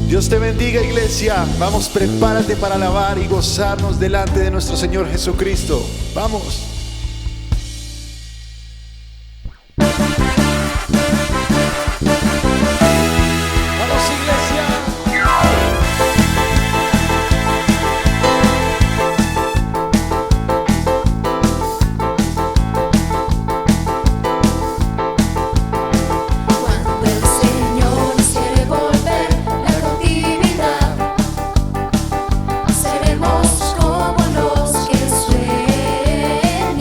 Dios te bendiga, iglesia. Vamos, prepárate para alabar y gozarnos delante de nuestro Señor Jesucristo. Vamos. Seremos como los que sueñan.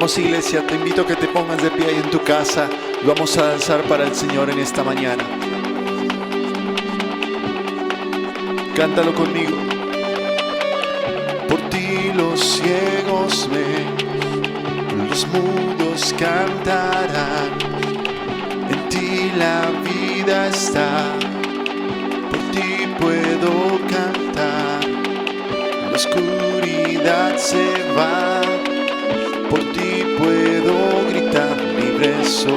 Vamos, iglesia, te invito a que te pongas de pie ahí en tu casa y vamos a danzar para el Señor en esta mañana. Cántalo conmigo. Por ti los ciegos ven, los mudos cantarán, en ti la vida está, por ti puedo cantar, la oscuridad se va, por ti puedo gritar, libre soy.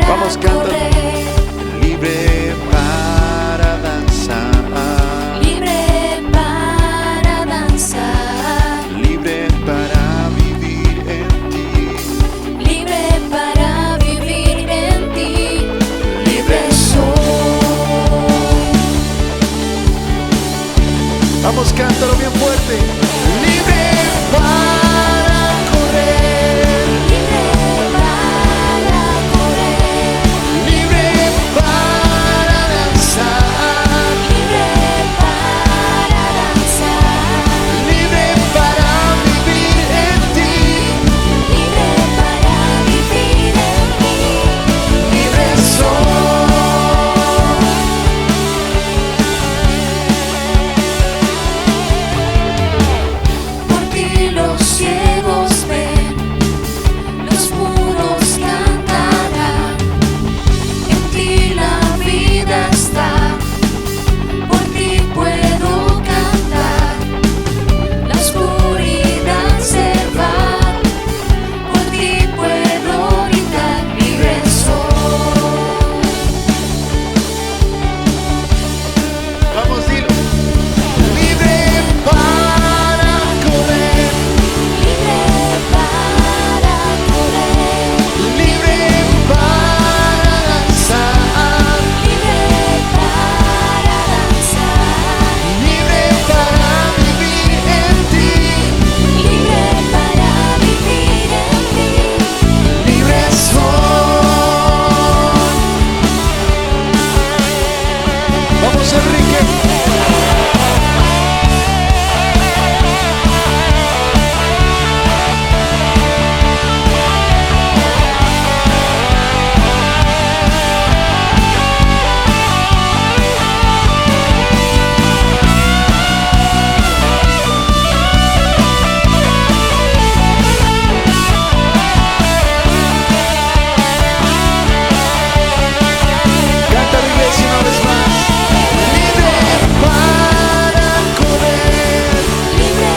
Vamos, canta. Libre para danzar. Libre para danzar. Libre para vivir en ti. Libre para vivir en ti. Libre soy. Vamos, cántalo bien fuerte. Libre para correr. Libre para correr. Libre para danzar. Libre para danzar. Libre para vivir en ti. Libre para vivir en ti. Libre soy. Por ti los ciegos ven, los mudos cantarán, en ti la vida está, por ti puedo cantar, la oscuridad se va, por ti puedo gritar, libre soy. Vamos, dilo. Libre para correr. Libre para correr. Libre para danzar. Libre para danzar. Libre para vivir en ti. Libre para vivir en ti. Libre soy. Vamos, Enrique. Canta la iglesia una vez más. Libre para correr. Libre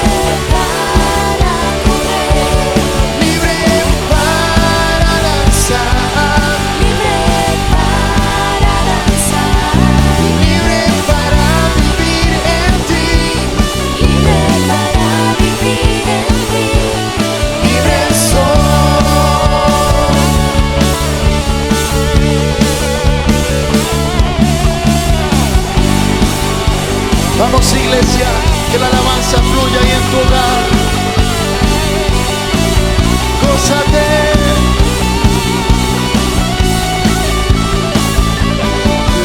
para correr. Libre para danzar. Libre para danzar. Libre para vivir en ti. Libre para vivir en ti. Libre soy. Vamos, iglesia, que la alabanza fluya ahí en tu hogar. Gózate.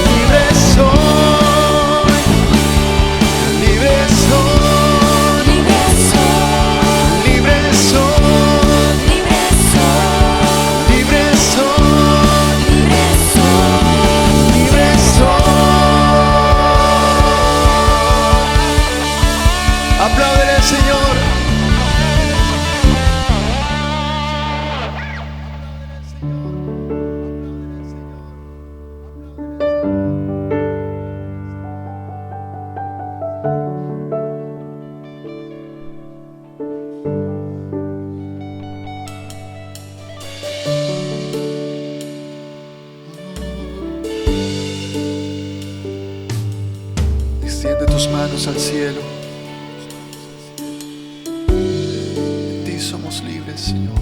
Libre soy. Libre soy. Libre soy. Libre soy. Libre soy. Libre soy. Libre soy. Libre soy. Apláudele al Señor. Extiende tus manos al cielo. En ti somos libres, Señor.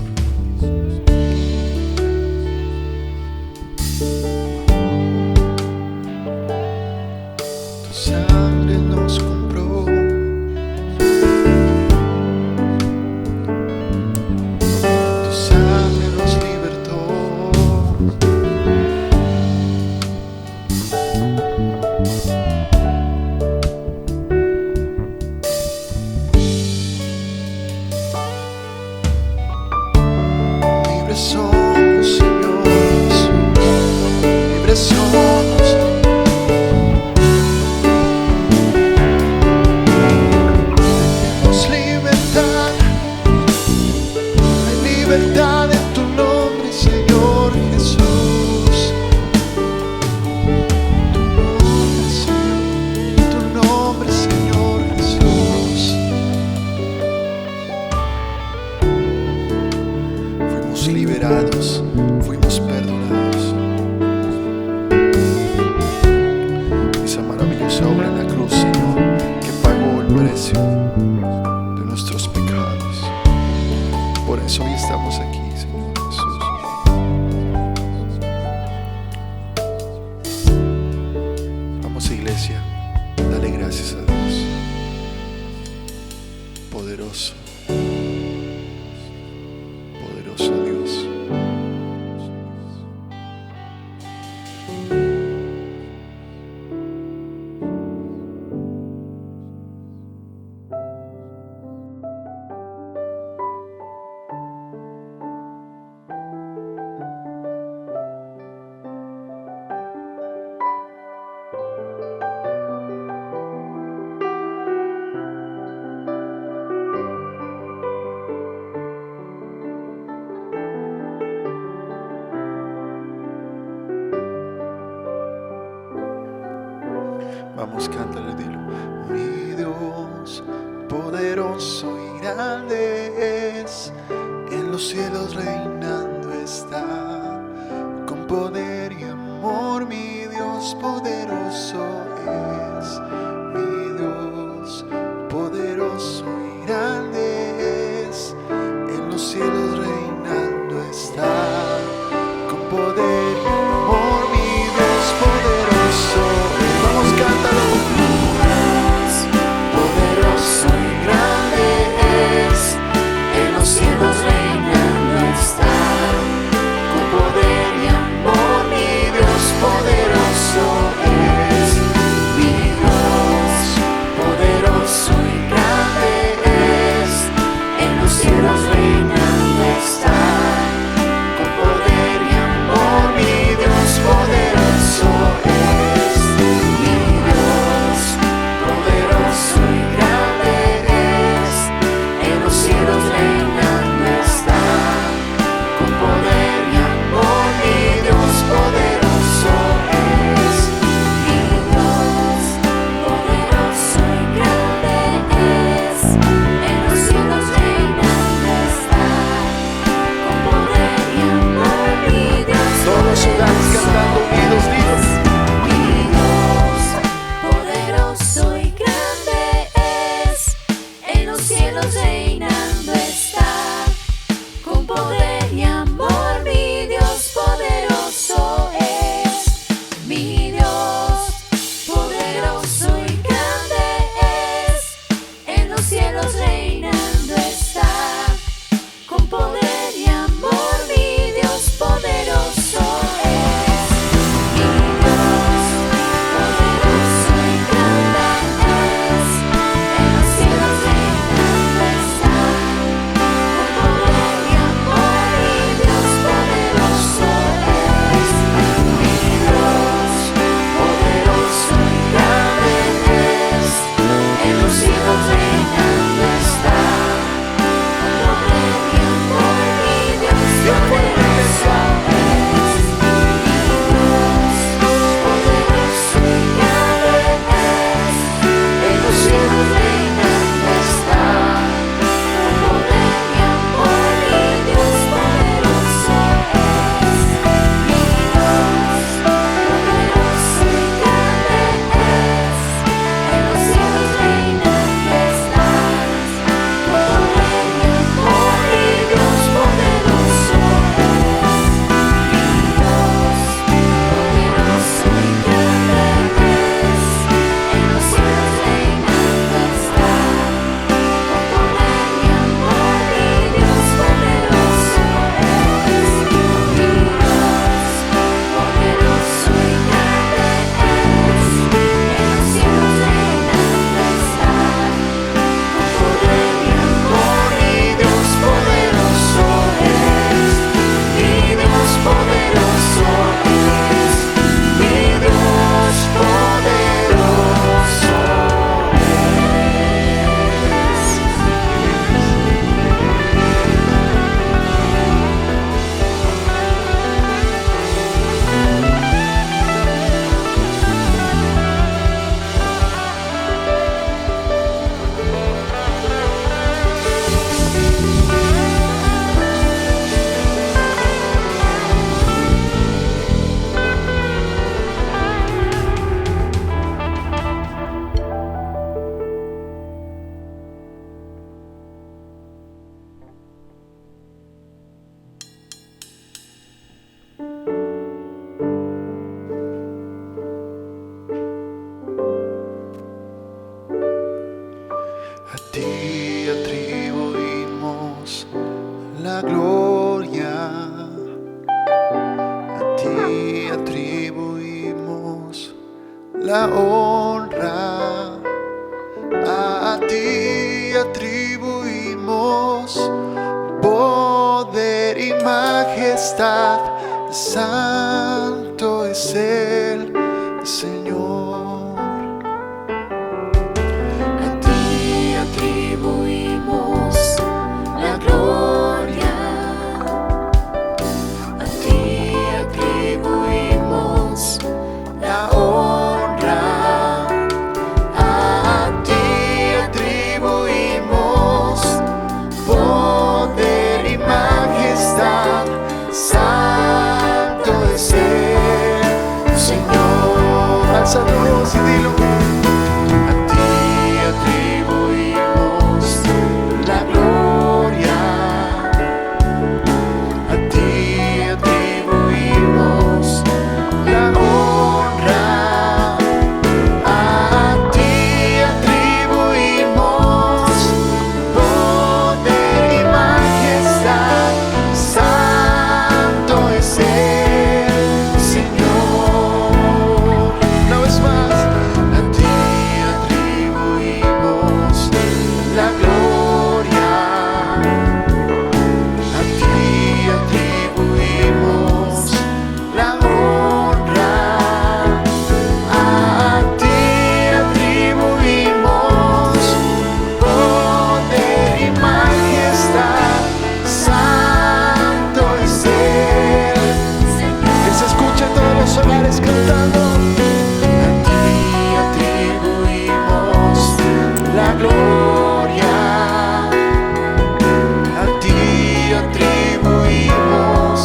Tu sangre nos compró. Tu sangre nos libertó. preciosa obra en la cruz, Señor, que pagó el precio de nuestros pecados. Por eso hoy estamos aquí, Señor Jesús. Vamos, iglesia, dale gracias a Dios. Poderoso, poderoso Dios. Vamos, cántale, dilo. Mi Dios, poderoso y grande es, en los cielos reinando está, con poder y amor. Mi Dios poderoso es, mi Dios poderoso y grande es, en los cielos reinando está, con poder y amor. Mi Dios poderoso es. Vamos, cántalo. Poderoso y grande es, en los cielos reinando está, con poder y amor. Mi Dios poderoso es. la honra. A ti atribuimos poder y majestad. Santo es el Señor. A ti atribuimos la gloria, a ti atribuimos la honra, a ti atribuimos poder y majestad. Santo es el Señor. Alza tu voz y dilo. A ti atribuimos la gloria, a ti atribuimos la honra, a ti atribuimos poder y majestad. Santo es el Señor. Una vez más. A ti atribuimos la gloria, a ti atribuimos la honra, a ti atribuimos poder y majestad. Santo es el Señor. Que se escuche en todos los hogares cantando. A ti atribuimos la gloria, a ti atribuimos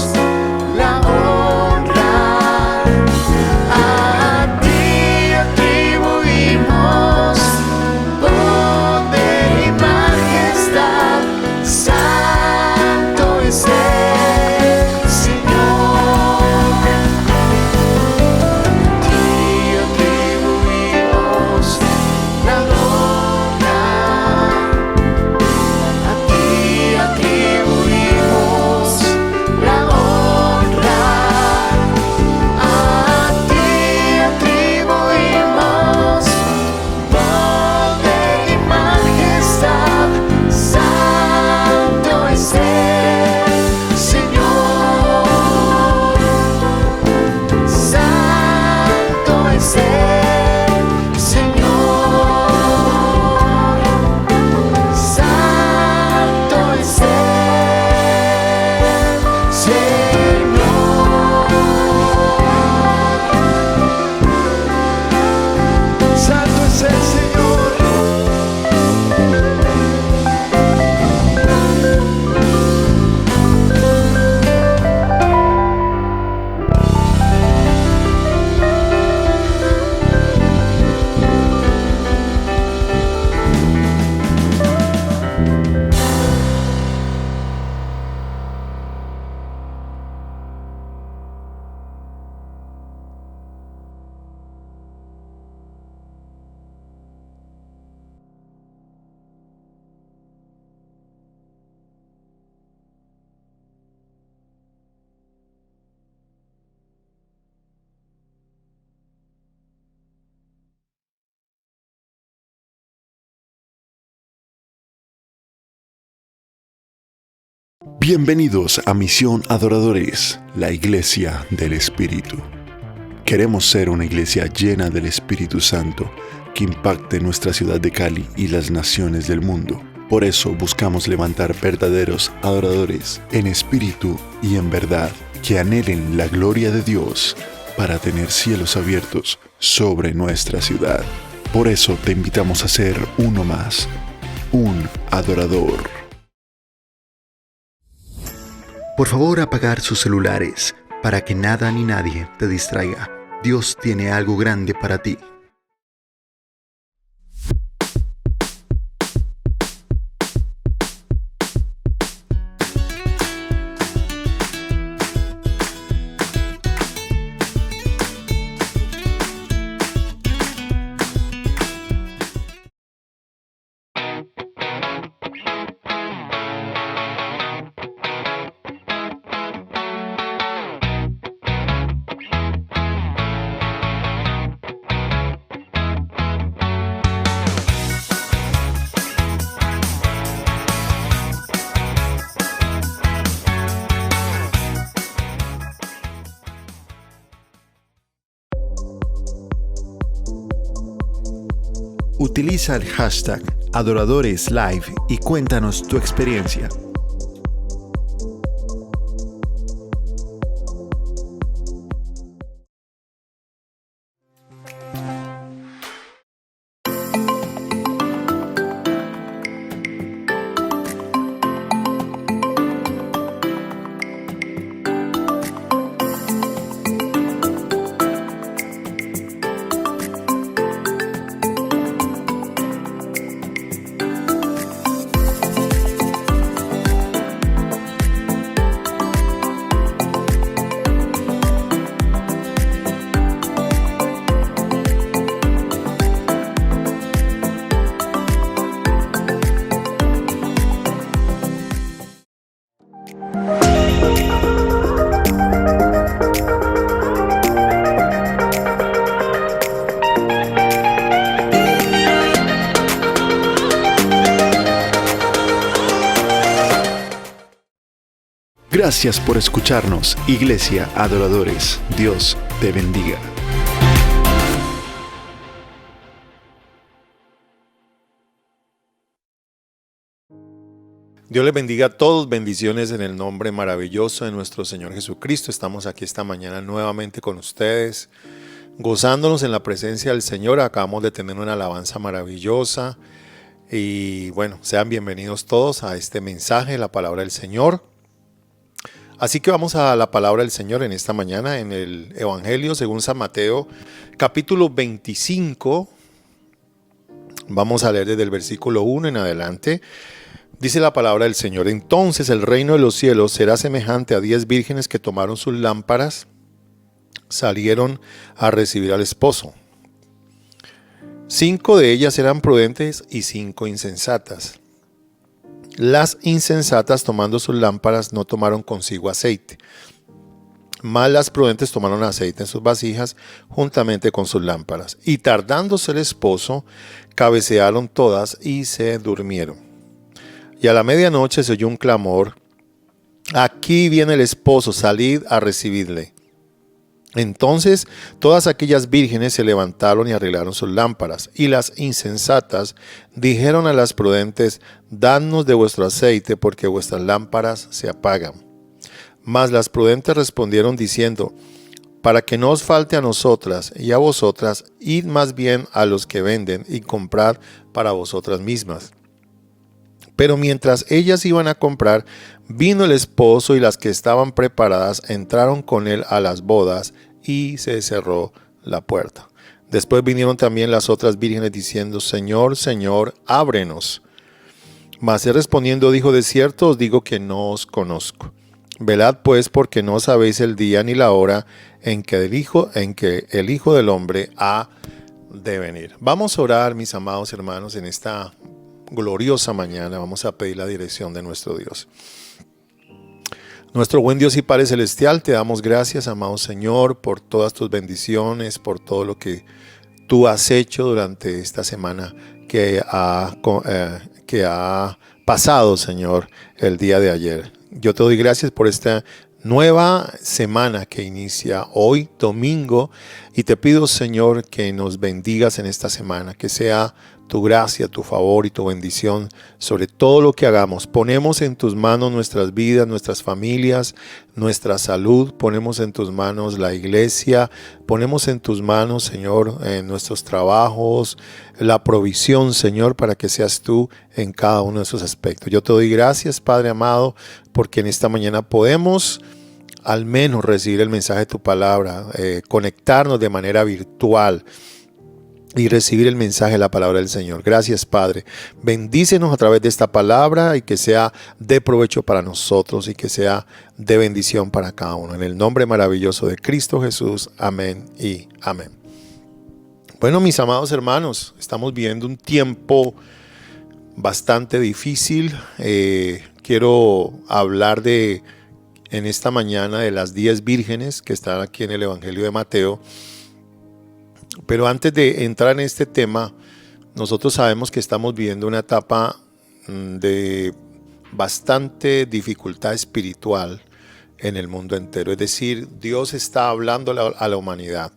la honra, a ti atribuimos poder y majestad. Santo es el Señor. A ti atribuimos la gloria, a ti atribuimos la honra, a ti atribuimos poder y majestad. Santo es el Señor. Santo es el Señor. Santo es el Señor. Santo es el Señor. Bienvenidos a Misión Adoradores, la Iglesia del Espíritu. Queremos ser una iglesia llena del Espíritu Santo que impacte nuestra ciudad de Cali y las naciones del mundo. Por eso buscamos levantar verdaderos adoradores en espíritu y en verdad, que anhelen la gloria de Dios para tener cielos abiertos sobre nuestra ciudad. Por eso te invitamos a ser uno más, un adorador. Por favor, apagar sus celulares para que nada ni nadie te distraiga. Dios tiene algo grande para ti. Utiliza el hashtag AdoradoresLive y cuéntanos tu experiencia. Gracias por escucharnos, Iglesia Adoradores. Dios te bendiga. Dios les bendiga a todos, bendiciones en el nombre maravilloso de nuestro Señor Jesucristo. Estamos aquí esta mañana nuevamente con ustedes, gozándonos en la presencia del Señor. Acabamos de tener una alabanza maravillosa y bueno, sean bienvenidos todos a este mensaje, la palabra del Señor. Así que vamos a la palabra del Señor en esta mañana en el Evangelio según San Mateo, capítulo 25. Vamos a leer desde el versículo 1 en adelante. Dice la palabra del Señor: entonces el reino de los cielos será semejante a 10 vírgenes que tomaron sus lámparas, salieron a recibir al esposo. 5 de ellas eran prudentes y 5 insensatas. Las insensatas, tomando sus lámparas, no tomaron consigo aceite, mas las prudentes tomaron aceite en sus vasijas juntamente con sus lámparas. Y tardándose el esposo, cabecearon todas y se durmieron. Y a la medianoche se oyó un clamor: aquí viene el esposo, salid a recibirle. Entonces todas aquellas vírgenes se levantaron y arreglaron sus lámparas. Y las insensatas dijeron a las prudentes: dadnos de vuestro aceite, porque vuestras lámparas se apagan. Mas las prudentes respondieron diciendo: para que no os falte a nosotras y a vosotras, id más bien a los que venden y comprad para vosotras mismas. Pero mientras ellas iban a comprar, vino el esposo, y las que estaban preparadas entraron con él a las bodas, y se cerró la puerta. Después vinieron también las otras vírgenes diciendo: Señor, Señor, ábrenos. Mas él respondiendo dijo: de cierto os digo que no os conozco. Velad pues, porque no sabéis el día ni la hora en que el Hijo del Hombre ha de venir. Vamos a orar, mis amados hermanos, en esta gloriosa mañana. Vamos a pedir la dirección de nuestro Dios. Nuestro buen Dios y Padre Celestial, te damos gracias, amado Señor, por todas tus bendiciones, por todo lo que tú has hecho durante esta semana que ha pasado, Señor, el día de ayer. Yo te doy gracias por esta nueva semana que inicia hoy, domingo, y te pido, Señor, que nos bendigas en esta semana, que sea tu gracia, tu favor y tu bendición sobre todo lo que hagamos. Ponemos en tus manos nuestras vidas, nuestras familias, nuestra salud. Ponemos en tus manos la iglesia. Ponemos en tus manos, Señor, en nuestros trabajos, la provisión, Señor, para que seas tú en cada uno de esos aspectos. Yo te doy gracias, Padre amado, porque en esta mañana podemos al menos recibir el mensaje de tu palabra, conectarnos de manera virtual y recibir el mensaje de la palabra del Señor. Gracias, Padre. Bendícenos a través de esta palabra y que sea de provecho para nosotros y que sea de bendición para cada uno. En el nombre maravilloso de Cristo Jesús. Amén y amén. Bueno, mis amados hermanos, estamos viviendo un tiempo bastante difícil. Quiero hablar en esta mañana de las 10 vírgenes que están aquí en el Evangelio de Mateo. Pero antes de entrar en este tema, nosotros sabemos que estamos viviendo una etapa de bastante dificultad espiritual en el mundo entero. Es decir, Dios está hablando a la humanidad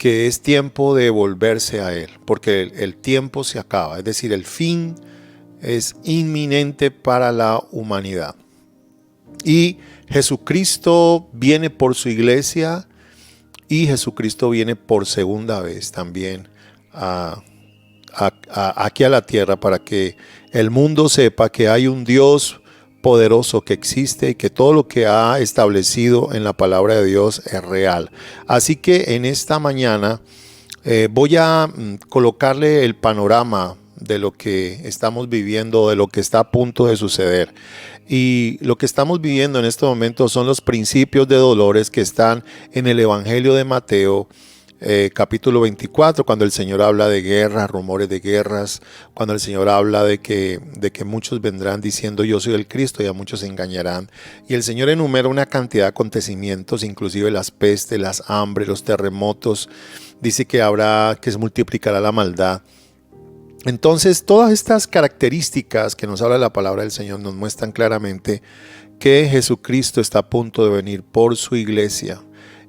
que es tiempo de volverse a Él, porque el tiempo se acaba, es decir, el fin es inminente para la humanidad. Y Jesucristo viene por su iglesia y Jesucristo viene por segunda vez también aquí a la tierra para que el mundo sepa que hay un Dios poderoso que existe y que todo lo que ha establecido en la palabra de Dios es real. Así que en esta mañana voy a colocarle el panorama de lo que estamos viviendo, de lo que está a punto de suceder. Y lo que estamos viviendo en este momento son los principios de dolores que están en el Evangelio de Mateo, capítulo 24, cuando el Señor habla de guerras, rumores de guerras, cuando el Señor habla de que muchos vendrán diciendo yo soy el Cristo y a muchos se engañarán. Y el Señor enumera una cantidad de acontecimientos, inclusive las pestes, las hambres, los terremotos. Dice que se multiplicará la maldad. Entonces, todas estas características que nos habla la palabra del Señor nos muestran claramente que Jesucristo está a punto de venir por su iglesia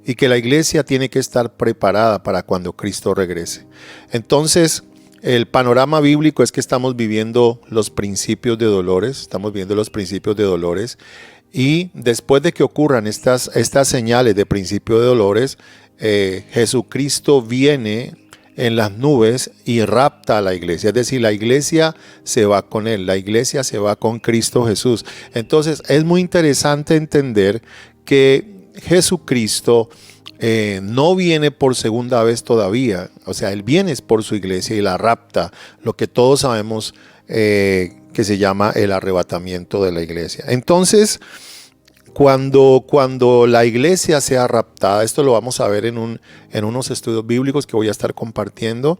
y que la iglesia tiene que estar preparada para cuando Cristo regrese. Entonces, el panorama bíblico es que estamos viviendo los principios de dolores, y después de que ocurran estas señales de principio de dolores, Jesucristo viene en las nubes y rapta a la iglesia, es decir, la iglesia se va con él, la iglesia se va con Cristo Jesús. Entonces es muy interesante entender que Jesucristo no viene por segunda vez todavía, o sea, él viene por su iglesia y la rapta, lo que todos sabemos que se llama el arrebatamiento de la iglesia. Entonces, cuando la iglesia sea raptada, esto lo vamos a ver en unos estudios bíblicos que voy a estar compartiendo,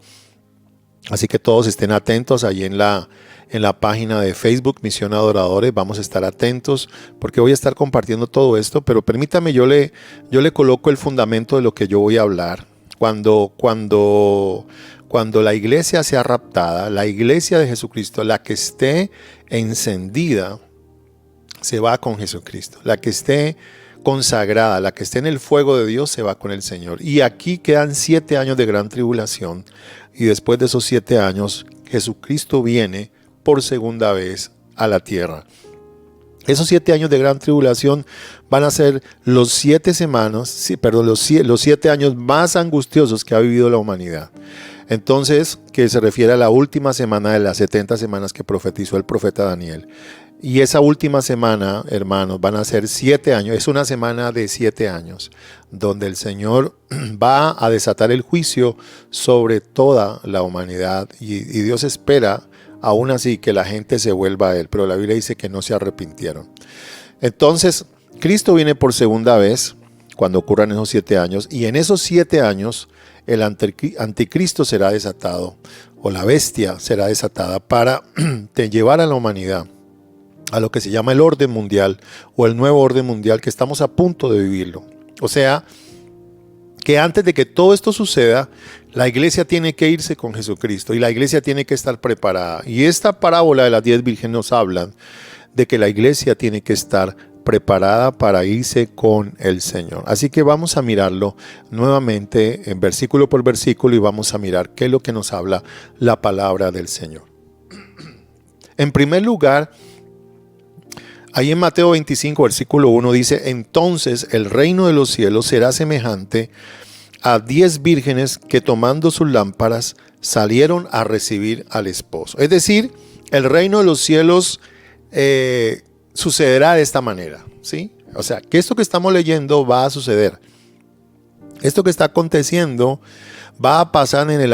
así que todos estén atentos allí en la página de Facebook Misión Adoradores. Vamos a estar atentos porque voy a estar compartiendo todo esto, pero permítame, yo le coloco el fundamento de lo que yo voy a hablar. Cuando la iglesia sea raptada, la iglesia de Jesucristo, la que esté encendida, se va con Jesucristo. La que esté consagrada, la que esté en el fuego de Dios, se va con el Señor. Y aquí quedan 7 años de gran tribulación. Y después de esos 7 años, Jesucristo viene por segunda vez a la tierra. Esos 7 años de gran tribulación van a ser los 7 años más angustiosos que ha vivido la humanidad. Entonces, que se refiere a la última semana de las 70 semanas que profetizó el profeta Daniel. Y esa última semana, hermanos, van a ser 7 años. Es una semana de 7 años, donde el Señor va a desatar el juicio sobre toda la humanidad. Y Dios espera, aún así, que la gente se vuelva a Él. Pero la Biblia dice que no se arrepintieron. Entonces, Cristo viene por segunda vez cuando ocurran esos 7 años. Y en esos 7 años, el anticristo será desatado, o la bestia será desatada para llevar a la humanidad a lo que se llama el orden mundial o el nuevo orden mundial, que estamos a punto de vivirlo. O sea, que antes de que todo esto suceda, la iglesia tiene que irse con Jesucristo y la iglesia tiene que estar preparada. Y esta parábola de las 10 vírgenes nos habla de que la iglesia tiene que estar preparada para irse con el Señor. Así que vamos a mirarlo nuevamente en versículo por versículo y vamos a mirar qué es lo que nos habla la palabra del Señor. En primer lugar, ahí en Mateo 25, versículo 1 dice: entonces el reino de los cielos será semejante a 10 vírgenes que tomando sus lámparas salieron a recibir al esposo. Es decir, el reino de los cielos sucederá de esta manera, ¿sí? O sea, que esto que estamos leyendo va a suceder. Esto que está aconteciendo va a pasar en el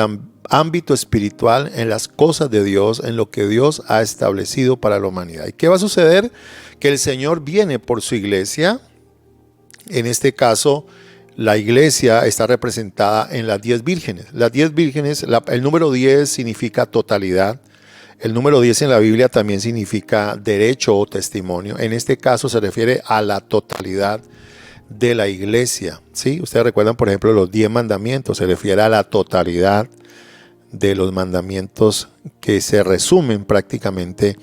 ámbito espiritual, en las cosas de Dios, en lo que Dios ha establecido para la humanidad. ¿Y qué va a suceder? Que el Señor viene por su iglesia. En este caso, la iglesia está representada en las 10 vírgenes. Las 10 vírgenes, el número 10 significa totalidad. El número 10 en la Biblia también significa derecho o testimonio. En este caso se refiere a la totalidad de la iglesia, ¿sí? Ustedes recuerdan, por ejemplo, los 10 mandamientos. Se refiere a la totalidad de los mandamientos que se resumen prácticamente.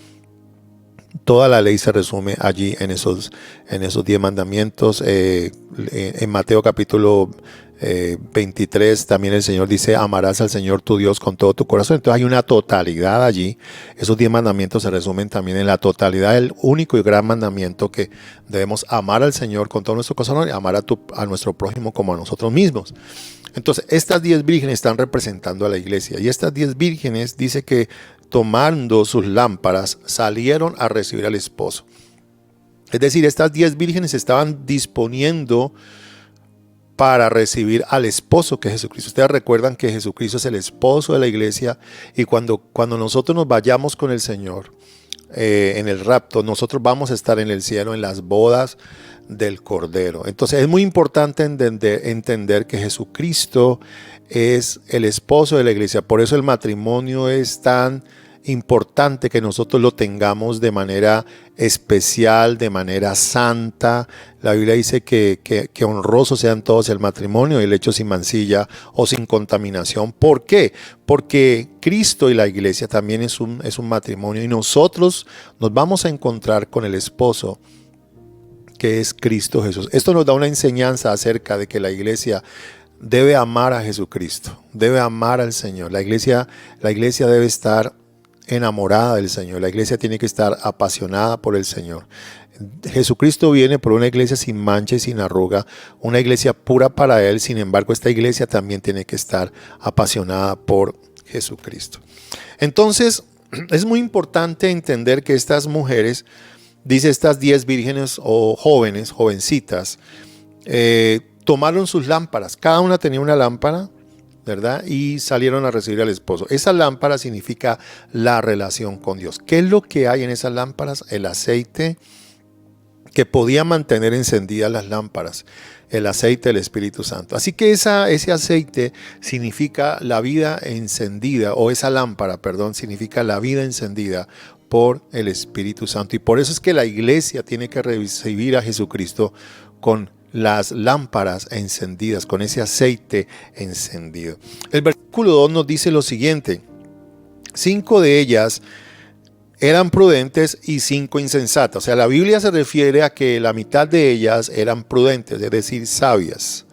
Toda la ley se resume allí en esos 10 mandamientos. En Mateo capítulo 23 también el Señor dice: amarás al Señor tu Dios con todo tu corazón. Entonces hay una totalidad allí. Esos 10 mandamientos se resumen también en la totalidad del único y gran mandamiento, que debemos amar al Señor con todo nuestro corazón y amar a nuestro prójimo como a nosotros mismos. Entonces estas 10 vírgenes están representando a la iglesia, y estas 10 vírgenes dice que tomando sus lámparas salieron a recibir al esposo. Es decir, estas 10 vírgenes estaban disponiendo para recibir al esposo, que es Jesucristo. Ustedes recuerdan que Jesucristo es el esposo de la iglesia, y cuando nosotros nos vayamos con el Señor en el rapto, nosotros vamos a estar en el cielo en las bodas del Cordero. Entonces es muy importante entender que Jesucristo es el esposo de la iglesia. Por eso el matrimonio es tan importante que nosotros lo tengamos de manera especial, de manera santa. La Biblia dice que honrosos sean todos el matrimonio y el hecho sin mancilla o sin contaminación. ¿Por qué? Porque Cristo y la iglesia también es un matrimonio, y nosotros nos vamos a encontrar con el esposo, que es Cristo Jesús. Esto nos da una enseñanza acerca de que la iglesia debe amar a Jesucristo, debe amar al Señor. La iglesia debe estar enamorada del Señor. La iglesia tiene que estar apasionada por el Señor. Jesucristo viene por una iglesia sin mancha y sin arruga, una iglesia pura para Él. Sin embargo, esta iglesia también tiene que estar apasionada por Jesucristo. Entonces, es muy importante entender que estas mujeres, dice estas 10 vírgenes o jóvenes, jovencitas, tomaron sus lámparas. Cada una tenía una lámpara, ¿verdad? Y salieron a recibir al esposo. Esa lámpara significa la relación con Dios. ¿Qué es lo que hay en esas lámparas? El aceite que podía mantener encendidas las lámparas, el aceite del Espíritu Santo. Así que ese aceite significa la vida encendida, o esa lámpara, perdón, significa la vida encendida por el Espíritu Santo. Y por eso es que la iglesia tiene que recibir a Jesucristo con las lámparas encendidas, con ese aceite encendido. El versículo 2 nos dice lo siguiente: 5 de ellas eran prudentes y 5 insensatas. O sea, la Biblia se refiere a que la mitad de ellas eran prudentes, es decir, sabias.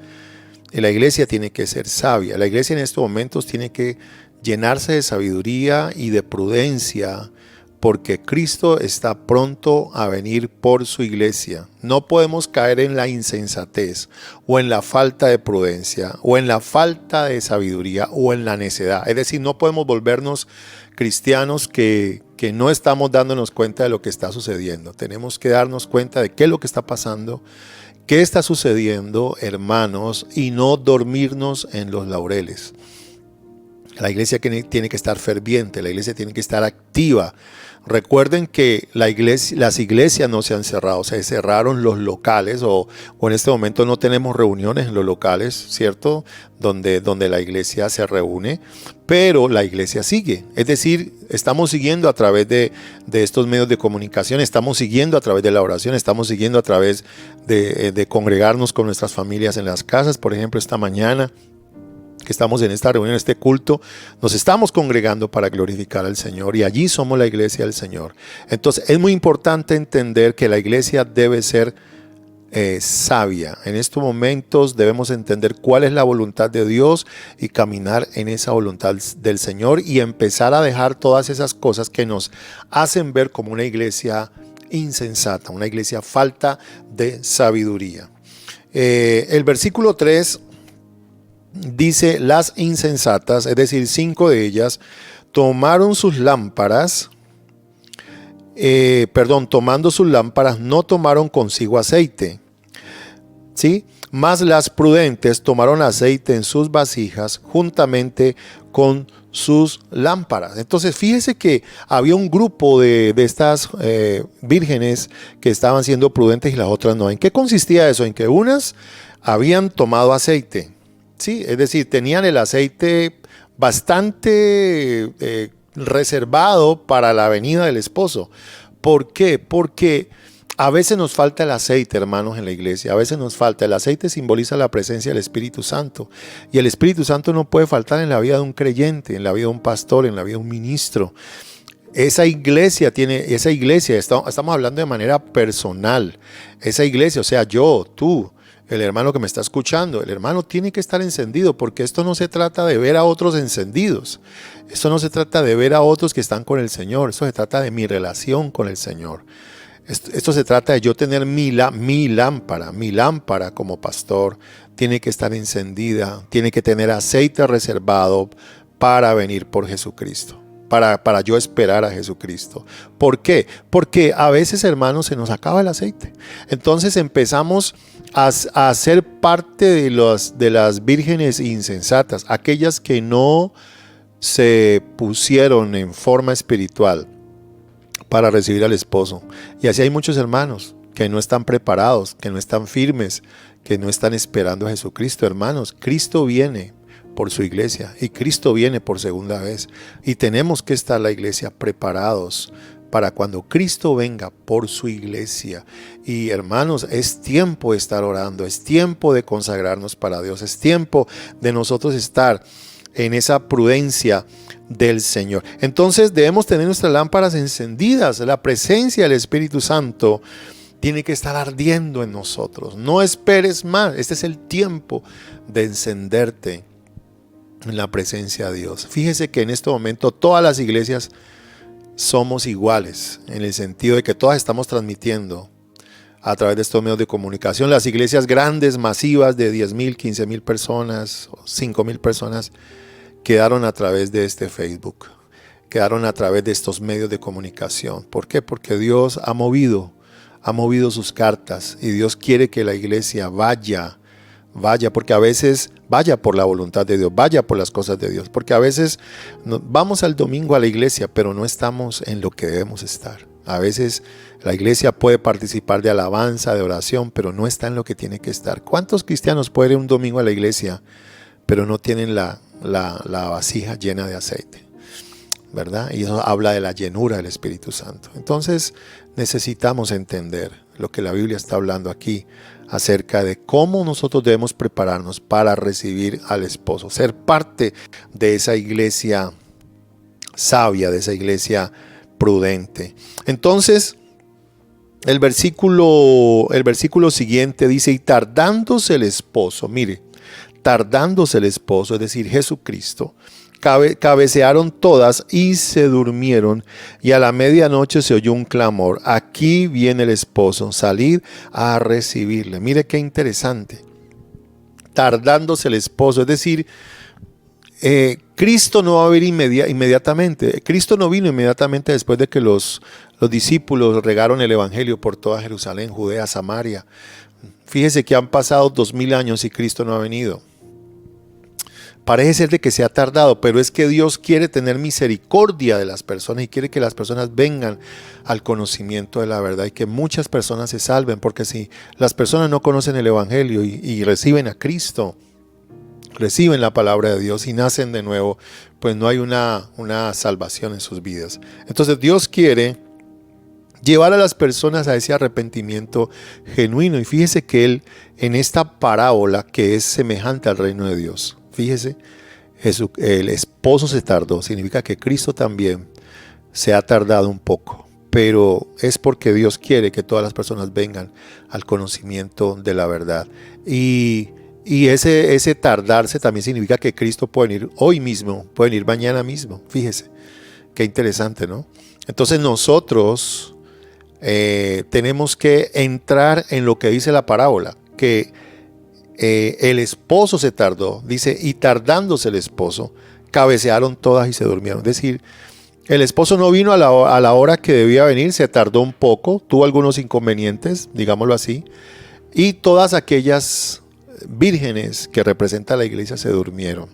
Y la iglesia tiene que ser sabia. La iglesia en estos momentos tiene que llenarse de sabiduría y de prudencia, porque Cristo está pronto a venir por su iglesia. No podemos caer en la insensatez, o en la falta de prudencia, o en la falta de sabiduría, o en la necedad. Es decir, no podemos volvernos cristianos que no estamos dándonos cuenta de lo que está sucediendo. Tenemos que darnos cuenta de qué es lo que está pasando, qué está sucediendo, hermanos, y no dormirnos en los laureles. La iglesia tiene que estar ferviente, la iglesia tiene que estar activa. Recuerden que las iglesias no se han cerrado, se cerraron los locales, o en este momento no tenemos reuniones en los locales, ¿cierto? Donde la iglesia se reúne, pero la iglesia sigue. Es decir, estamos siguiendo a través de estos medios de comunicación, estamos siguiendo a través de la oración, estamos siguiendo a través de congregarnos con nuestras familias en las casas. Por ejemplo, esta mañana que estamos en esta reunión, en este culto, nos estamos congregando para glorificar al Señor, y allí somos la iglesia del Señor. Entonces es muy importante entender que la iglesia debe ser sabia. En estos momentos debemos entender cuál es la voluntad de Dios y caminar en esa voluntad del Señor, y empezar a dejar todas esas cosas que nos hacen ver como una iglesia insensata, una iglesia falta de sabiduría. El versículo 3 dice: las insensatas, es decir, 5 de ellas, tomaron sus lámparas, tomando sus lámparas, no tomaron consigo aceite, ¿sí? Mas las prudentes tomaron aceite en sus vasijas juntamente con sus lámparas. Entonces fíjese que había un grupo de estas vírgenes que estaban siendo prudentes y las otras no. ¿En qué consistía eso? En que unas habían tomado aceite, ¿sí? Es decir, tenían el aceite bastante reservado para la venida del esposo. ¿Por qué? Porque a veces nos falta el aceite, hermanos, en la iglesia. A veces nos falta. El aceite simboliza la presencia del Espíritu Santo. Y el Espíritu Santo no puede faltar en la vida de un creyente, en la vida de un pastor, en la vida de un ministro. Esa iglesia, estamos hablando de manera personal. Esa iglesia, o sea, yo, tú, el hermano que me está escuchando, el hermano tiene que estar encendido, porque esto no se trata de ver a otros encendidos. Esto no se trata de ver a otros que están con el Señor. Esto se trata de mi relación con el Señor. Esto se trata de yo tener mi lámpara como pastor tiene que estar encendida, tiene que tener aceite reservado para venir por Jesucristo, para yo esperar a Jesucristo. ¿Por qué? Porque a veces, hermanos, se nos acaba el aceite. Entonces empezamos a ser parte de las vírgenes insensatas, aquellas que no se pusieron en forma espiritual para recibir al esposo. Y así hay muchos hermanos que no están preparados, que no están firmes, que no están esperando a Jesucristo. Hermanos, Cristo viene por su iglesia y Cristo viene por segunda vez. Y tenemos que estar la iglesia preparados para cuando Cristo venga por su iglesia. Y hermanos, es tiempo de estar orando, es tiempo de consagrarnos para Dios, es tiempo de nosotros estar en esa prudencia del Señor. Entonces debemos tener nuestras lámparas encendidas. La presencia del Espíritu Santo tiene que estar ardiendo en nosotros. No esperes más. Este es el tiempo de encenderte en la presencia de Dios. Fíjese que en este momento todas las iglesias somos iguales, en el sentido de que todas estamos transmitiendo a través de estos medios de comunicación. Las iglesias grandes, masivas, de 10,000, 15,000 personas, 5,000 personas, quedaron a través de este Facebook, quedaron a través de estos medios de comunicación. ¿Por qué? Porque Dios ha movido sus cartas y Dios quiere que la iglesia vaya, porque a veces vaya por la voluntad de Dios, vaya por las cosas de Dios, porque a veces vamos al domingo a la iglesia, pero no estamos en lo que debemos estar. A veces la iglesia puede participar de alabanza, de oración, pero no está en lo que tiene que estar. ¿Cuántos cristianos pueden ir un domingo a la iglesia, pero no tienen la vasija llena de aceite? ¿Verdad? Y eso habla de la llenura del Espíritu Santo. Entonces necesitamos entender lo que la Biblia está hablando aquí acerca de cómo nosotros debemos prepararnos para recibir al esposo, ser parte de esa iglesia sabia, de esa iglesia prudente. Entonces el versículo siguiente dice: y tardándose el esposo, mire, tardándose el esposo, es decir, Jesucristo, cabecearon todas y se durmieron, y a la medianoche se oyó un clamor: aquí viene el esposo, salid a recibirle. Mire qué interesante. Tardándose el esposo, es decir, Cristo no va a venir inmediatamente. Cristo no vino inmediatamente después de que los discípulos regaron el evangelio por toda Jerusalén, Judea, Samaria. Fíjese que han pasado 2000 años y Cristo no ha venido. Parece ser de que se ha tardado, pero es que Dios quiere tener misericordia de las personas y quiere que las personas vengan al conocimiento de la verdad y que muchas personas se salven, porque si las personas no conocen el evangelio y reciben a Cristo, reciben la palabra de Dios y nacen de nuevo, pues no hay una salvación en sus vidas. Entonces Dios quiere llevar a las personas a ese arrepentimiento genuino. Y fíjese que Él, en esta parábola que es semejante al reino de Dios, fíjese, el esposo se tardó, significa que Cristo también se ha tardado un poco, pero es porque Dios quiere que todas las personas vengan al conocimiento de la verdad. Y ese tardarse también significa que Cristo puede venir hoy mismo, puede venir mañana mismo. Fíjese, qué interesante, ¿no? Entonces nosotros tenemos que entrar en lo que dice la parábola, que el esposo se tardó, dice, y tardándose el esposo, cabecearon todas y se durmieron. Es decir, el esposo no vino a la hora que debía venir, se tardó un poco, tuvo algunos inconvenientes, digámoslo así, y todas aquellas vírgenes que representa la iglesia se durmieron.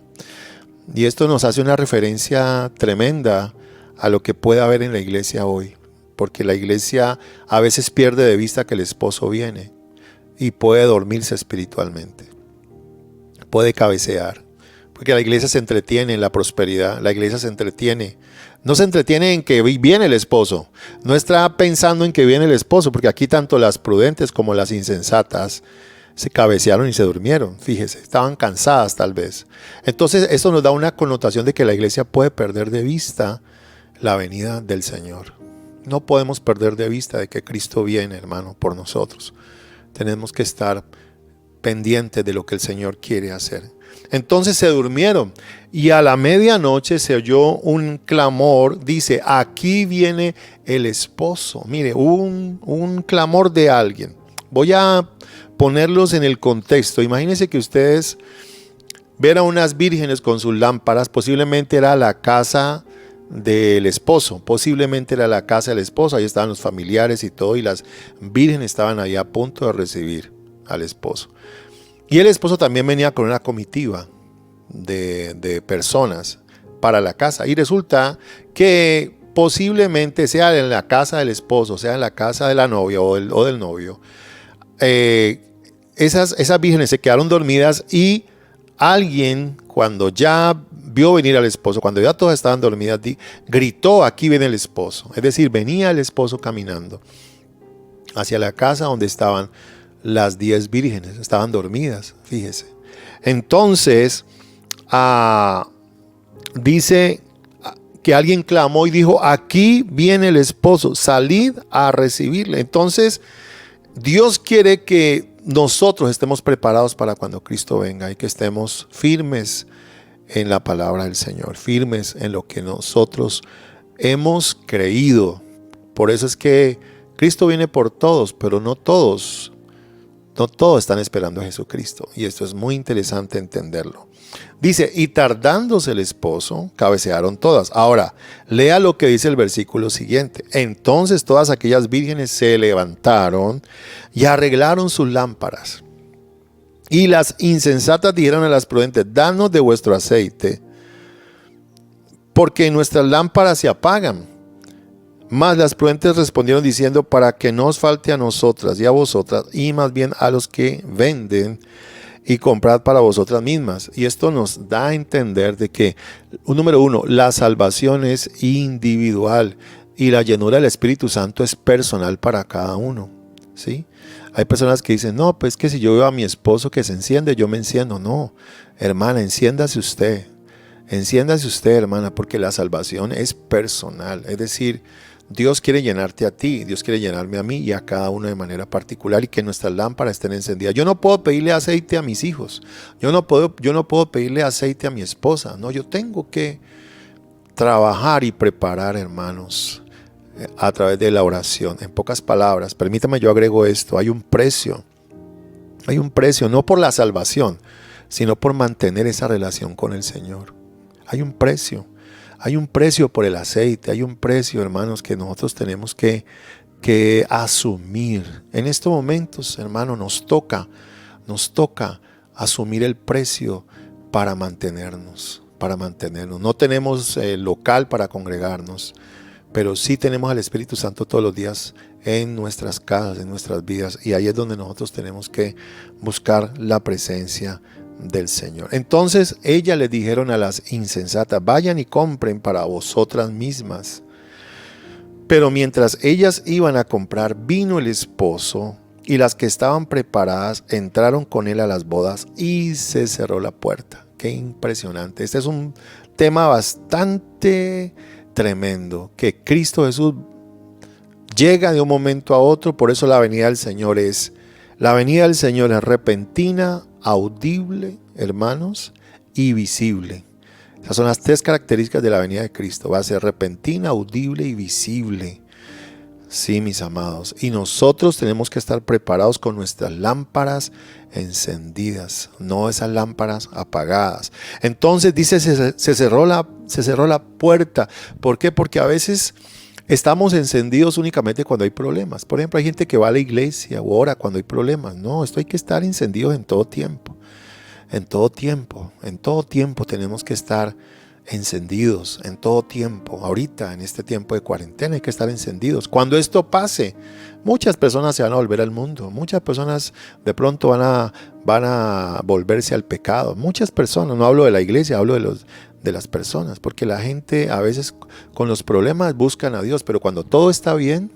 Y esto nos hace una referencia tremenda a lo que puede haber en la iglesia hoy, porque la iglesia a veces pierde de vista que el esposo viene y puede dormirse espiritualmente, puede cabecear, porque la iglesia se entretiene en la prosperidad, la iglesia se entretiene, no se entretiene en que viene el esposo, no está pensando en que viene el esposo, porque aquí tanto las prudentes como las insensatas se cabecearon y se durmieron. Fíjese, estaban cansadas tal vez. Entonces esto nos da una connotación de que la iglesia puede perder de vista la venida del Señor. No podemos perder de vista de que Cristo viene, hermano, por nosotros. Tenemos que estar pendientes de lo que el Señor quiere hacer. Entonces se durmieron y a la medianoche se oyó un clamor, dice, aquí viene el esposo. Mire, un clamor de alguien. Voy a ponerlos en el contexto. Imagínense que ustedes ven a unas vírgenes con sus lámparas, posiblemente era la casa del esposo, posiblemente era la casa del esposo, ahí estaban los familiares y todo, y las vírgenes estaban ahí a punto de recibir al esposo. Y el esposo también venía con una comitiva de personas para la casa. Y resulta que posiblemente sea en la casa del esposo, sea en la casa de la novia o del novio, esas vírgenes se quedaron dormidas y alguien, cuando ya vio venir al esposo, cuando ya todas estaban dormidas, gritó, aquí viene el esposo. Es decir, venía el esposo caminando hacia la casa donde estaban las 10 vírgenes, estaban dormidas, fíjese. Entonces, dice que alguien clamó y dijo, aquí viene el esposo, salid a recibirle. Entonces, Dios quiere que nosotros estemos preparados para cuando Cristo venga y que estemos firmes en la palabra del Señor, firmes en lo que nosotros hemos creído. Por eso es que Cristo viene por todos, pero no todos están esperando a Jesucristo. Y esto es muy interesante entenderlo. Dice, y tardándose el esposo, cabecearon todas. Ahora, lea lo que dice el versículo siguiente. Entonces todas aquellas vírgenes se levantaron y arreglaron sus lámparas. Y las insensatas dijeron a las prudentes, danos de vuestro aceite, porque nuestras lámparas se apagan. Mas las prudentes respondieron diciendo, para que no os falte a nosotras y a vosotras, y más bien a los que venden, y comprad para vosotras mismas. Y esto nos da a entender de que, número uno, la salvación es individual y la llenura del Espíritu Santo es personal para cada uno, ¿sí? Hay personas que dicen, no, pues que si yo veo a mi esposo que se enciende, yo me enciendo. No, hermana, enciéndase usted, hermana, porque la salvación es personal. Es decir, Dios quiere llenarte a ti, Dios quiere llenarme a mí y a cada uno de manera particular y que nuestras lámparas estén encendidas. Yo no puedo pedirle aceite a mis hijos, yo no puedo pedirle aceite a mi esposa. No, yo tengo que trabajar y preparar, hermanos, a través de la oración. En pocas palabras, permítame, yo agrego esto, hay un precio, no por la salvación, sino por mantener esa relación con el Señor. Hay un precio por el aceite, hay un precio, hermanos, que nosotros tenemos que asumir. En estos momentos, hermano, nos toca asumir el precio para mantenernos. No tenemos local para congregarnos, pero sí tenemos al Espíritu Santo todos los días en nuestras casas, en nuestras vidas, y ahí es donde nosotros tenemos que buscar la presencia del Señor. Entonces ellas les dijeron a las insensatas, vayan y compren para vosotras mismas. Pero mientras ellas iban a comprar, vino el esposo, y las que estaban preparadas entraron con él a las bodas y se cerró la puerta. Qué impresionante. Este es un tema bastante tremendo, que Cristo Jesús llega de un momento a otro. Por eso la venida del Señor es repentina, audible, hermanos, y visible. Esas son las 3 características de la venida de Cristo. Va a ser repentina, audible y visible. Sí, mis amados. Y nosotros tenemos que estar preparados con nuestras lámparas encendidas, no esas lámparas apagadas. Entonces dice, se cerró la puerta. ¿Por qué? Porque a veces estamos encendidos únicamente cuando hay problemas. Por ejemplo, hay gente que va a la iglesia o ora cuando hay problemas. No, esto hay que estar encendidos en todo tiempo. En todo tiempo tenemos que estar encendidos, en todo tiempo. Ahorita, en este tiempo de cuarentena, hay que estar encendidos. Cuando esto pase, muchas personas se van a volver al mundo. Muchas personas de pronto van a volverse al pecado. Muchas personas, no hablo de la iglesia, hablo de las personas, porque la gente a veces con los problemas buscan a Dios, pero cuando todo está bien,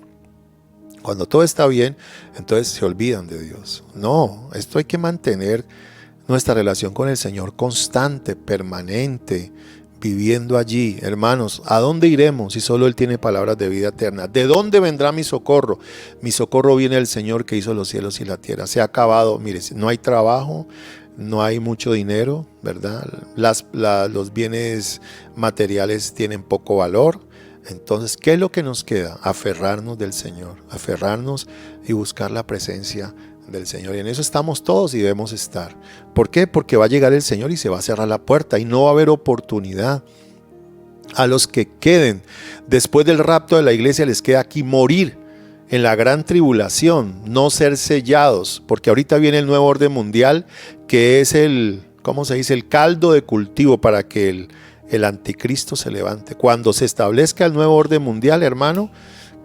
entonces se olvidan de Dios. No, esto hay que mantener nuestra relación con el Señor constante, permanente, viviendo allí. Hermanos, ¿a dónde iremos si solo Él tiene palabras de vida eterna? ¿De dónde vendrá mi socorro? Mi socorro viene del Señor que hizo los cielos y la tierra. Se ha acabado, mire, no hay trabajo, no hay mucho dinero, ¿verdad? Los bienes materiales tienen poco valor. Entonces, ¿qué es lo que nos queda? Aferrarnos del Señor, aferrarnos y buscar la presencia del Señor. Y en eso estamos todos y debemos estar. ¿Por qué? Porque va a llegar el Señor y se va a cerrar la puerta y no va a haber oportunidad. A los que queden después del rapto de la iglesia les queda aquí morir en la gran tribulación, no ser sellados, porque ahorita viene el nuevo orden mundial, que es ¿cómo se dice? El caldo de cultivo para que el anticristo se levante. Cuando se establezca el nuevo orden mundial, hermano,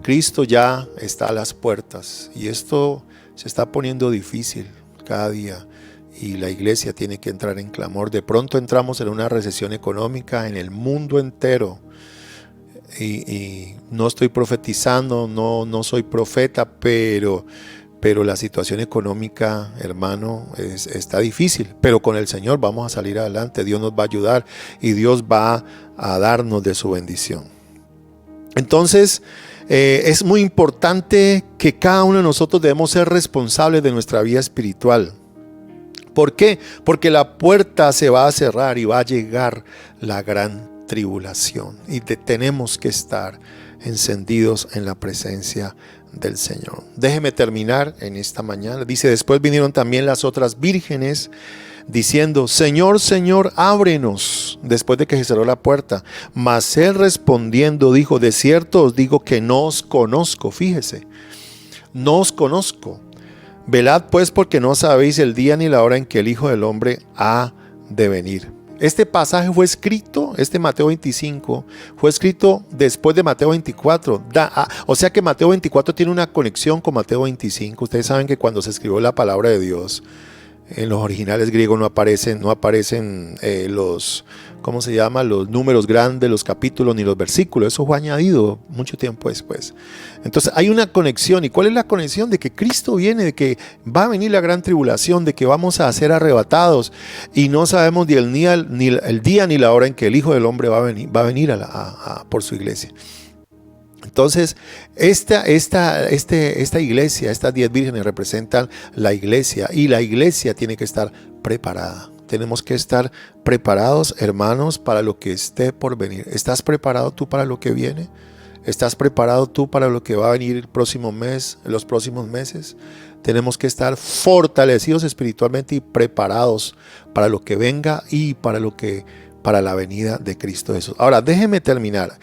Cristo ya está a las puertas y esto se está poniendo difícil cada día y la iglesia tiene que entrar en clamor. De pronto entramos en una recesión económica en el mundo entero y no estoy profetizando, no soy profeta, pero la situación económica, hermano, está difícil, pero con el Señor vamos a salir adelante. Dios nos va a ayudar y Dios va a darnos de su bendición. Entonces, es muy importante que cada uno de nosotros debemos ser responsables de nuestra vida espiritual. ¿Por qué? Porque la puerta se va a cerrar y va a llegar la gran tribulación y tenemos que estar encendidos en la presencia del Señor. Déjeme terminar en esta mañana. Dice, después vinieron también las otras vírgenes diciendo, Señor, Señor, ábrenos, después de que se cerró la puerta. Mas él respondiendo dijo, de cierto os digo que no os conozco. Fíjese, no os conozco. Velad pues porque no sabéis el día ni la hora en que el Hijo del Hombre ha de venir. Este pasaje fue escrito, Mateo 25, fue escrito después de Mateo 24. O sea que Mateo 24 tiene una conexión con Mateo 25. Ustedes saben que cuando se escribió la palabra de Dios, en los originales griegos no aparecen los, ¿cómo se llama? Los números grandes, los capítulos ni los versículos. Eso fue añadido mucho tiempo después. Entonces hay una conexión. ¿Y cuál es la conexión? De que Cristo viene, de que va a venir la gran tribulación, de que vamos a ser arrebatados y no sabemos ni el día ni la hora en que el Hijo del Hombre va a venir por su iglesia. Entonces, esta iglesia, estas 10 vírgenes representan la iglesia y la iglesia tiene que estar preparada. Tenemos que estar preparados, hermanos, para lo que esté por venir. ¿Estás preparado tú para lo que viene? ¿Estás preparado tú para lo que va a venir el próximo mes, los próximos meses? Tenemos que estar fortalecidos espiritualmente y preparados para lo que venga y para la venida de Cristo Jesús. Ahora, déjeme terminar.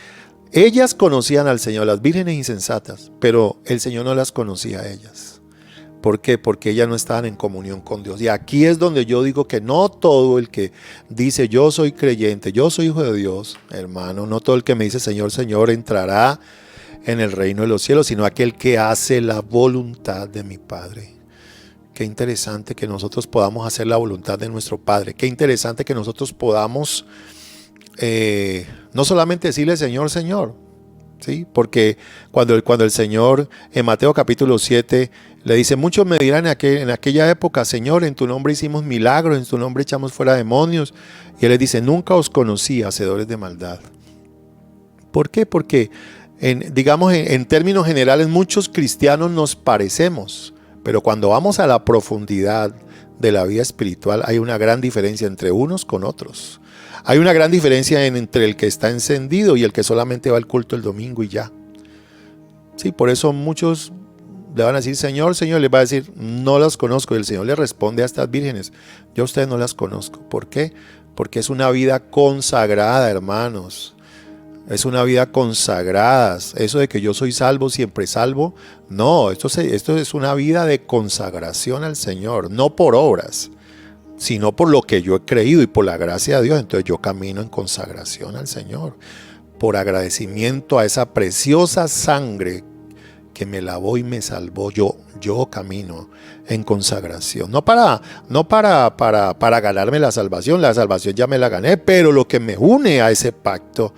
Ellas conocían al Señor, las vírgenes insensatas, pero el Señor no las conocía a ellas. ¿Por qué? Porque ellas no estaban en comunión con Dios. Y aquí es donde yo digo que no todo el que dice yo soy creyente, yo soy hijo de Dios, hermano, no todo el que me dice Señor, Señor entrará en el reino de los cielos, sino aquel que hace la voluntad de mi Padre. Qué interesante que nosotros podamos hacer la voluntad de nuestro Padre. Qué interesante que nosotros podamos no solamente decirle Señor, Señor, ¿sí? Porque cuando el Señor en Mateo capítulo 7 le dice, muchos me dirán en aquella época, Señor, en tu nombre hicimos milagros, en tu nombre echamos fuera demonios. Y Él les dice, nunca os conocí, hacedores de maldad. ¿Por qué? Porque en términos generales muchos cristianos nos parecemos, pero cuando vamos a la profundidad de la vida espiritual hay una gran diferencia entre unos con otros. Hay una gran diferencia entre el que está encendido y el que solamente va al culto el domingo y ya. Sí, por eso muchos le van a decir, Señor, Señor, les va a decir, no las conozco. Y el Señor le responde a estas vírgenes, yo a ustedes no las conozco. ¿Por qué? Porque es una vida consagrada, hermanos. Es una vida consagrada. Eso de que yo soy salvo, siempre salvo. No, esto es una vida de consagración al Señor, no por obras, sino por lo que yo he creído y por la gracia de Dios. Entonces yo camino en consagración al Señor, por agradecimiento a esa preciosa sangre que me lavó y me salvó. Yo camino en consagración, no para ganarme la salvación ya me la gané, pero lo que me une a ese pacto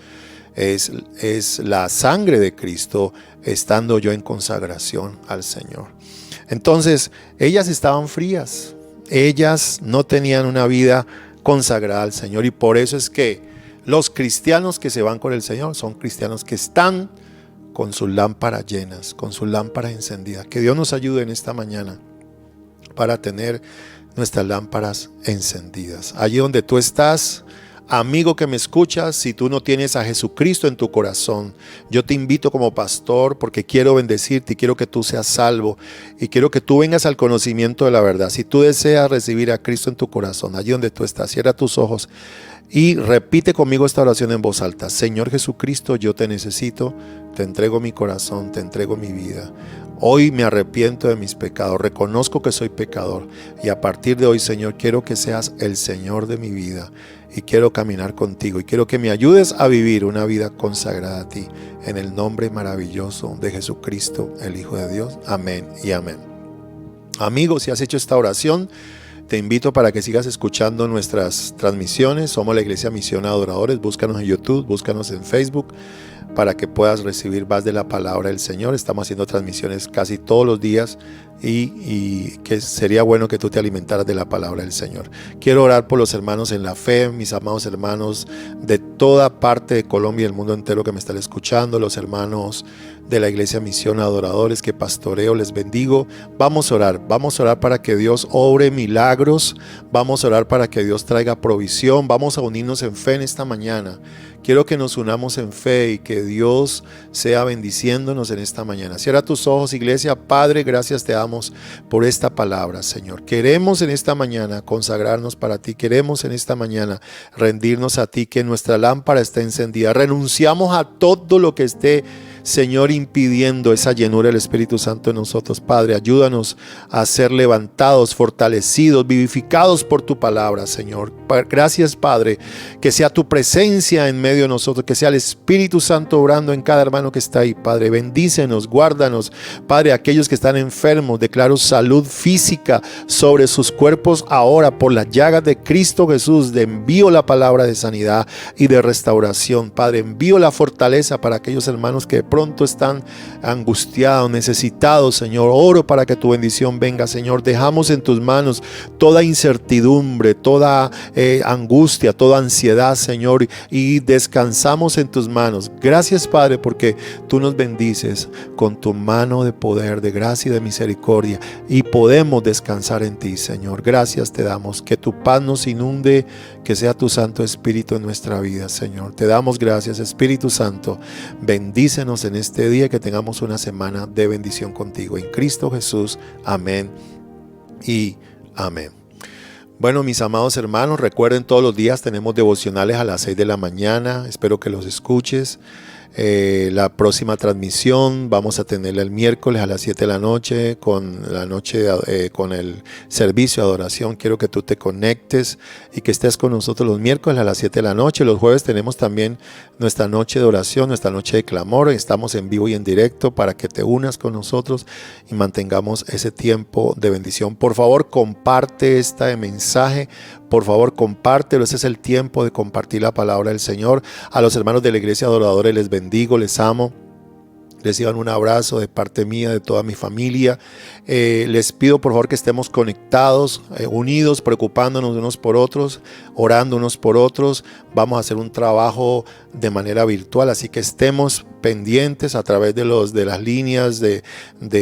es la sangre de Cristo, estando yo en consagración al Señor. Entonces ellas estaban frías. Ellas no tenían una vida consagrada al Señor y por eso es que Los cristianos que se van con el Señor son cristianos que están con sus lámparas llenas, con sus lámparas encendidas. Que Dios nos ayude en esta mañana para tener nuestras lámparas encendidas. Allí donde tú estás, amigo que me escuchas, si tú no tienes a Jesucristo en tu corazón, yo te invito como pastor porque quiero bendecirte y quiero que tú seas salvo y quiero que tú vengas al conocimiento de la verdad. Si tú deseas recibir a Cristo en tu corazón, allí donde tú estás, cierra tus ojos y repite conmigo esta oración en voz alta. Señor Jesucristo, yo te necesito, te entrego mi corazón, te entrego mi vida. Hoy me arrepiento de mis pecados, reconozco que soy pecador y a partir de hoy, Señor, quiero que seas el Señor de mi vida y quiero caminar contigo y quiero que me ayudes a vivir una vida consagrada a ti en el nombre maravilloso de Jesucristo, el Hijo de Dios. Amén y amén. Amigos, si has hecho esta oración, te invito para que sigas escuchando nuestras transmisiones. Somos la Iglesia Misión Adoradores. Búscanos en YouTube, búscanos en Facebook para que puedas recibir más de la palabra del Señor. Estamos haciendo transmisiones casi todos los días y que sería bueno que tú te alimentaras de la palabra del Señor. Quiero orar por los hermanos en la fe, mis amados hermanos de toda parte de Colombia y el mundo entero que me están escuchando, los hermanos de la Iglesia Misión Adoradores que pastoreo, les bendigo. Vamos a orar para que Dios obre milagros, vamos a orar para que Dios traiga provisión, vamos a unirnos en fe en esta mañana. Quiero que nos unamos en fe y que Dios sea bendiciéndonos en esta mañana. Cierra tus ojos, iglesia. Padre, gracias te damos por esta palabra, Señor. Queremos en esta mañana consagrarnos para ti. Queremos en esta mañana rendirnos a ti, que nuestra lámpara esté encendida. Renunciamos a todo lo que esté, Señor, impidiendo esa llenura del Espíritu Santo en nosotros. Padre, ayúdanos a ser levantados, fortalecidos, vivificados por tu palabra, Señor. Gracias, Padre, que sea tu presencia en medio de nosotros, que sea el Espíritu Santo obrando en cada hermano que está ahí, Padre. Bendícenos, guárdanos, Padre, aquellos que están enfermos. Declaro salud física sobre sus cuerpos ahora por las llagas de Cristo Jesús. Le envío la palabra de sanidad y de restauración, Padre. Envío la fortaleza para aquellos hermanos que de pronto están angustiados, necesitados, Señor. Oro para que tu bendición venga, Señor. Dejamos en tus manos toda incertidumbre, toda angustia, toda ansiedad, Señor, y descansamos en tus manos. Gracias, Padre, porque tú nos bendices con tu mano de poder, de gracia y de misericordia, y podemos descansar en ti, Señor. Gracias te damos. Que tu paz nos inunde, que sea tu Santo Espíritu en nuestra vida, Señor. Te damos gracias, Espíritu Santo. Bendícenos en este día, que tengamos una semana de bendición contigo. En Cristo Jesús. Amén y amén. Bueno, mis amados hermanos, recuerden, todos los días tenemos devocionales a las 6 de la mañana. Espero que los escuches. La próxima transmisión vamos a tenerla el miércoles a las 7 de la noche con el servicio de adoración. Quiero que tú te conectes y que estés con nosotros los miércoles a las 7 de la noche. Los jueves tenemos también nuestra noche de oración, nuestra noche de clamor. Estamos en vivo y en directo para que te unas con nosotros y mantengamos ese tiempo de bendición. Por favor, comparte este mensaje. Por favor, compártelo. Ese es el tiempo de compartir la palabra del Señor. A los hermanos de la Iglesia Adoradores les bendigo, les amo. Reciban un abrazo de parte mía, de toda mi familia. Les pido por favor que estemos conectados, unidos, preocupándonos unos por otros, orando unos por otros. Vamos a hacer un trabajo de manera virtual, así que estemos pendientes a través de las líneas de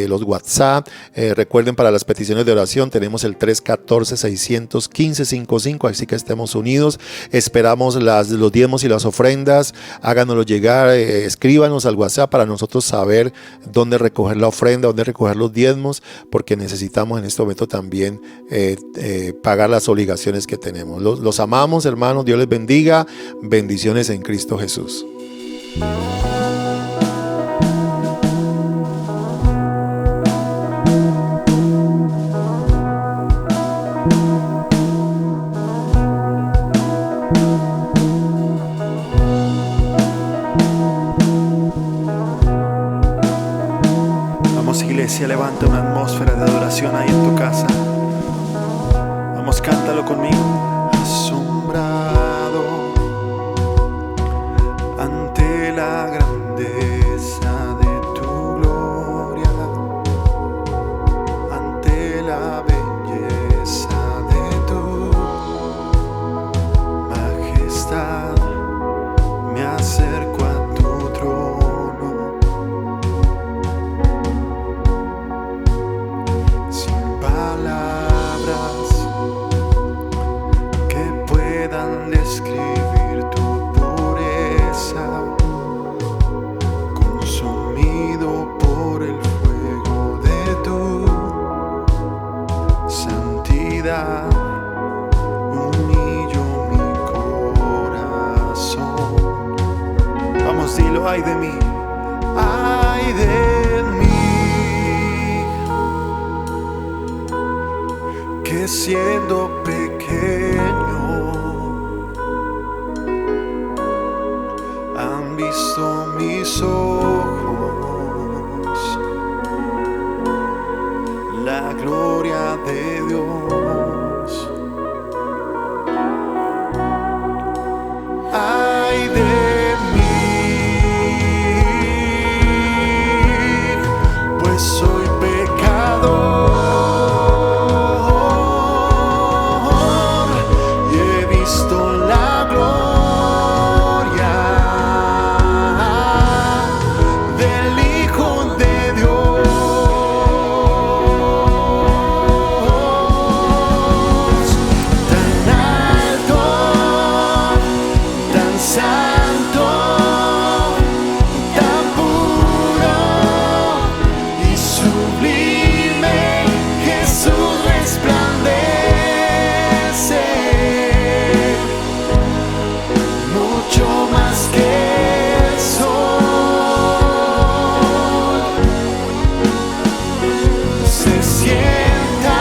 los WhatsApp. Recuerden, para las peticiones de oración tenemos el 314-615-55, así que estemos unidos. Esperamos los diezmos y las ofrendas. Háganoslo llegar, escríbanos al WhatsApp para nosotros saber dónde recoger la ofrenda, dónde recoger los diezmos, porque necesitamos en este momento también pagar las obligaciones que tenemos. Los amamos, hermanos. Dios les bendiga. Bendiciones en Cristo Jesús. Iglesia, levanta una atmósfera de adoración ahí en tu casa. Vamos, cántalo conmigo. Asombrado ante la grandeza de tu gloria, ante la belleza de tu majestad. acerco a tu trono, sin palabras que puedan describir tu pureza, consumido por el fuego de tu santidad. Humillo mi corazón. Vamos, dilo, ay de mí, ay de mí, que siendo pequeño han visto mis ojos la gloria de Dios. Ay de mí, pues soy pecador y he visto la gloria del Hijo de Dios, tan alto, tan santo, tan puro y sublime. Jesús resplandece mucho más que el sol. Se sienta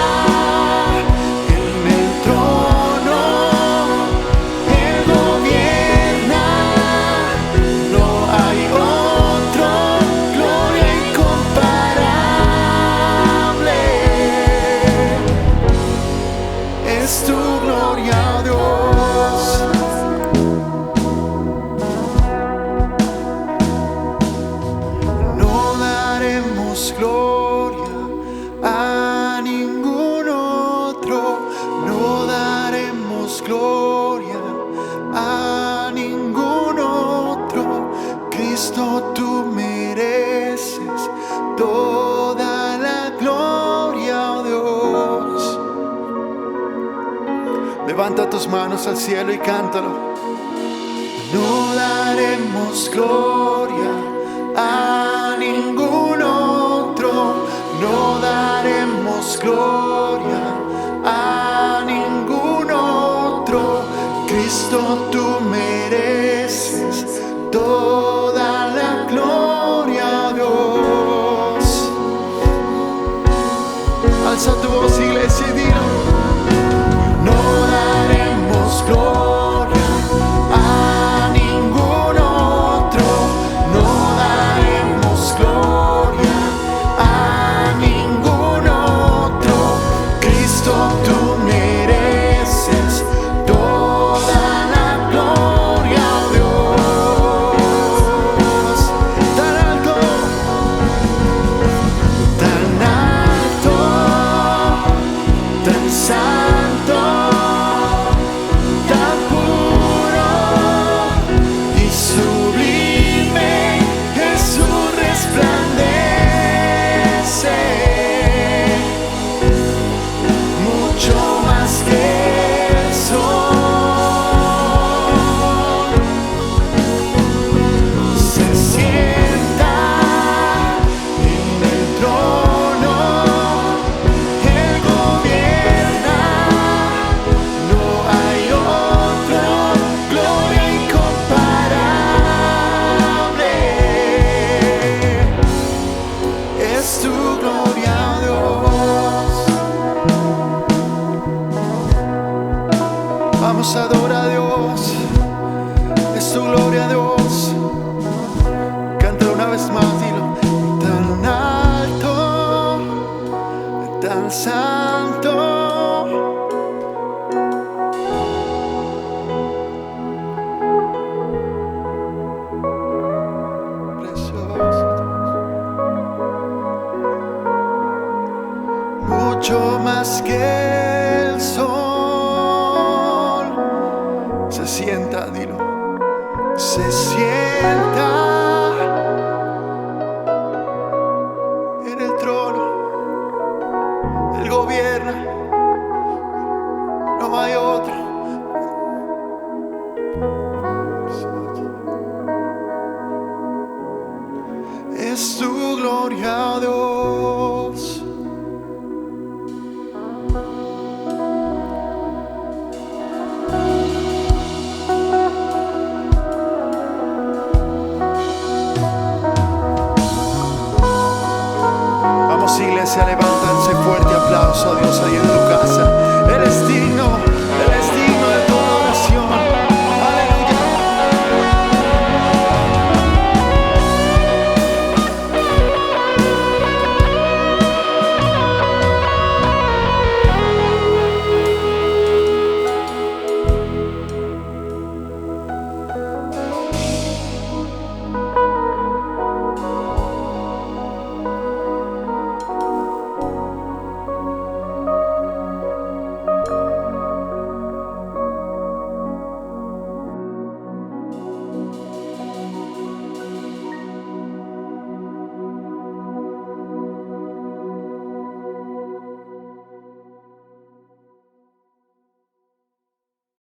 en el trono, Él gobierna, no hay otro, gloria incomparable. Es tu gloria, Dios. No daremos gloria a ningún otro, no daremos gloria a ningún otro. Cristo, tú mereces toda la gloria, oh Dios. Levanta tus manos al cielo y cántalo. No daremos gloria a ningún otro, no daremos gloria a ningún otro. Cristo, tú mereces toda la gloria, Dios. Alza tu voz, iglesia, y dilo. No daremos gloria a ningún otro, no daremos gloria a ningún otro. Cristo, tú mereces toda la gloria, oh Dios. Tan alto, tan santo, tan puro y sublime. Jesús resplandece mucho más que el sol. Se sienta en el trono, Él gobierna, no hay otro, gloria incomparable. Es tu gloria, Dios. Vamos a adorar a Dios. Es tu gloria, Dios. Cántalo una vez más, dilo. Tan alto, tan santo, precioso, mucho más que el sol. Se sienta, dilo. Se sienta sienta en el trono. Él gobierna, no hay otro. Es tu gloria, Dios. Vamos, iglesia, levántense fuerte aplauso a Dios. Ayúdenme.